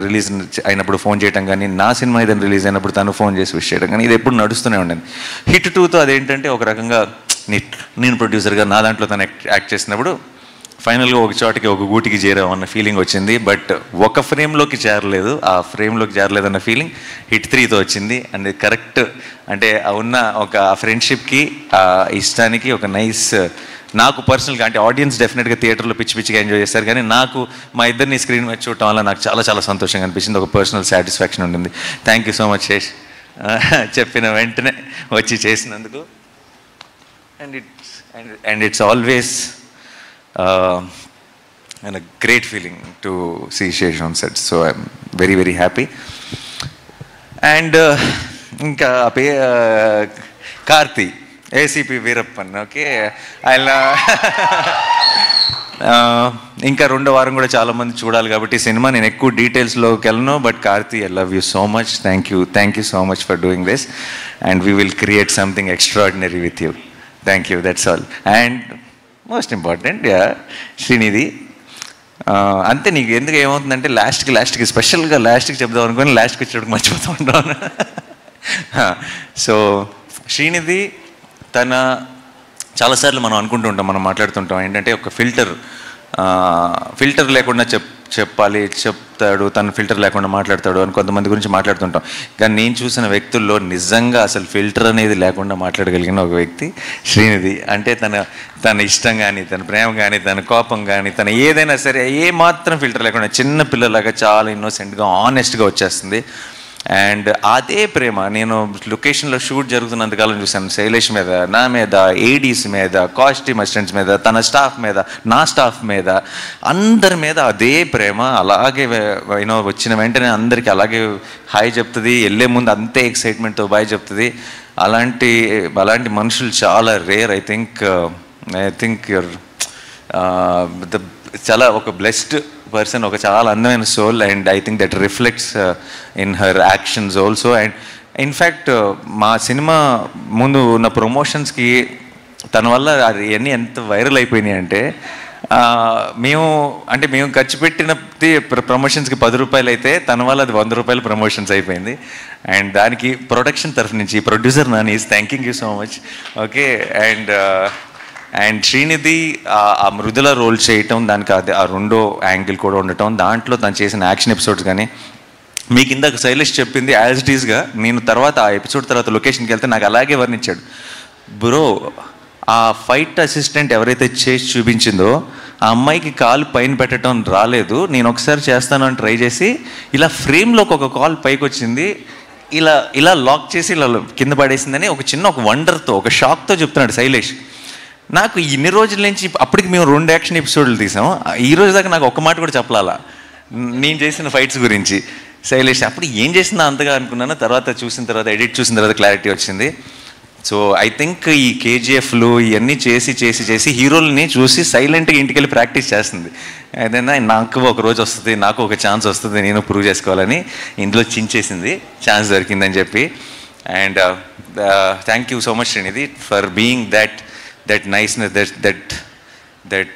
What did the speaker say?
Release అయినప్పుడు phone చేయడం కానీ, నా సినిమా ఏదైనా రిలీజ్ అయినప్పుడు తను ఫోన్ చేసి విష్ చేయడం కానీ, ఇది ఎప్పుడు నడుస్తూనే ఉండేది. హిట్ 2తో అదేంటంటే ఒక రకంగా నేను ప్రొడ్యూసర్గా నా దాంట్లో తను యాక్ట్ చేసినప్పుడు ఫైనల్గా ఒక చోటకి ఒక గూటికి చేరామన్న ఫీలింగ్ వచ్చింది. బట్ ఒక ఫ్రేమ్లోకి చేరలేదు, ఆ ఫ్రేమ్లోకి చేరలేదన్న ఫీలింగ్ హిట్ 3తో వచ్చింది. అండ్ కరెక్ట్ అంటే ఉన్న ఒక ఫ్రెండ్షిప్కి, ఆ ఇష్టానికి ఒక నైస్, నాకు పర్సనల్గా అంటే ఆడియన్స్ డెఫినెట్గా థియేటర్లో పిచ్చి పిచ్చిగా ఎంజాయ్ చేస్తారు, కానీ నాకు మా ఇద్దరిని స్క్రీన్ మీద చూడటం వల్ల నాకు చాలా చాలా సంతోషంగా అనిపించింది. ఒక పర్సనల్ సాటిస్ఫాక్షన్ ఉంటుంది. Thank you so much Sesh, చెప్పిన వెంటనే వచ్చి చేసినందుకు. And it's always and a great feeling to see Shesh on set, so I'm very very happy. And ఇంకా కార్తి ఏసీపీ వీరప్పన్, ఓకే, ఆయన ఇంకా 2వ వారం కూడా చాలామంది చూడాలి కాబట్టి సినిమా నేను ఎక్కువ డీటెయిల్స్లోకి వెళ్ళను. But Karthi, I love you so much, thank you so much for doing this, and we will create something extraordinary with you. Thank you, that's all. And most important Srinidhi, అంతే. నీకు ఎందుకు ఏమవుతుందంటే లాస్ట్కి స్పెషల్గా లాస్ట్కి చెప్దాం అనుకుని లాస్ట్కి వచ్చేటప్పుడు మర్చిపోతూ ఉంటాను. సో శ్రీనిధి తన చాలాసార్లు మనం అనుకుంటూ ఉంటాం, మనం మాట్లాడుతుంటాం ఏంటంటే ఒక ఫిల్టర్ లేకుండా చెప్తాడు, తను ఫిల్టర్ లేకుండా మాట్లాడతాడు అని కొంతమంది గురించి మాట్లాడుతుంటాం. కానీ నేను చూసిన వ్యక్తుల్లో నిజంగా అసలు ఫిల్టర్ అనేది లేకుండా మాట్లాడగలిగిన ఒక వ్యక్తి శ్రీనిధి. అంటే తన ఇష్టం కానీ, తన ప్రేమ కానీ, తన కోపం కానీ, తన ఏదైనా సరే ఏ మాత్రం ఫిల్టర్ లేకుండా చిన్న పిల్లలాగా చాలా ఇన్నోసెంట్గా ఆనెస్ట్గా వచ్చేస్తుంది. అండ్ అదే ప్రేమ నేను లొకేషన్లో షూట్ జరుగుతున్నంతకాలం చూశాను. శైలేష్ మీద, నా మీద, ఏడీస్ మీద, కాస్ట్యూమ్ అసిస్టెంట్స్ మీద, తన స్టాఫ్ మీద, నా స్టాఫ్ మీద, అందరి మీద అదే ప్రేమ. అలాగే వచ్చిన వెంటనే అందరికీ అలాగే హాయ్ చెప్తుంది, వెళ్ళే ముందు అంతే ఎక్సైట్మెంట్తో బాయ్ చెప్తుంది. అలాంటి మనుషులు చాలా రేర్. ఐ థింక్ యూర్ చాలా ఒక బ్లెస్డ్ పర్సన్, ఒక చాలా అందమైన soul. And I think that reflects in her actions also. And in fact మా సినిమా ముందు ఉన్న ప్రమోషన్స్కి తన వల్ల అది అన్నీ ఎంత వైరల్ అయిపోయినాయి అంటే, మేము ఖర్చు పెట్టిన ప్రమోషన్స్కి 10 రూపాయలు అయితే తన వల్ల అది 100 రూపాయలు ప్రమోషన్స్ అయిపోయింది. అండ్ దానికి ప్రొడక్షన్ తరఫు నుంచి producer Nani is thanking you so much, okay. And Srinidhi ఆ మృదుల రోల్ చేయటం, దానికి అది ఆ 2వ యాంగిల్ కూడా ఉండటం, దాంట్లో తను చేసిన యాక్షన్ ఎపిసోడ్స్ కానీ, మీకు ఇందాక శైలేష్ చెప్పింది యాజ్ ఇట్ ఈస్గా నేను తర్వాత ఆ ఎపిసోడ్ తర్వాత లొకేషన్కి వెళ్తే నాకు అలాగే వర్ణించాడు. బ్రో, ఆ ఫైట్ అసిస్టెంట్ ఎవరైతే చేసి చూపించిందో ఆ అమ్మాయికి కాలు పైన పెట్టడం రాలేదు, నేను ఒకసారి చేస్తాను అని ట్రై చేసి ఇలా ఫ్రేమ్లోకి ఒక కాల్ పైకి వచ్చింది, ఇలా లాక్ చేసి ఇలా కింద పడేసిందని ఒక వండర్తో, ఒక షాక్తో చెప్తున్నాడు శైలేష్. నాకు ఇన్ని రోజుల నుంచి అప్పటికి మేము 2 యాక్షన్ ఎపిసోడ్లు తీసాం, ఈ రోజు దాకా నాకు ఒక్క మాట కూడా చెప్పాలా నేను చేసిన ఫైట్స్ గురించి. శైలేష్ అప్పుడు ఏం చేసిందా అంతగా అనుకున్నాను, తర్వాత ఎడిట్ చూసిన తర్వాత క్లారిటీ వచ్చింది. సో ఐ థింక్ ఈ కేజీఎఫ్లు ఇవన్నీ చేసి హీరోలని చూసి సైలెంట్గా ఇంటికి వెళ్ళి ప్రాక్టీస్ చేస్తుంది. ఏదైనా నాకు ఒక రోజు వస్తుంది, నాకు ఒక ఛాన్స్ వస్తుంది, నేను ప్రూవ్ చేసుకోవాలని ఇందులో చించేసింది, ఛాన్స్ దొరికిందని చెప్పి. And thank you so much Srinidhi for being that niceness, that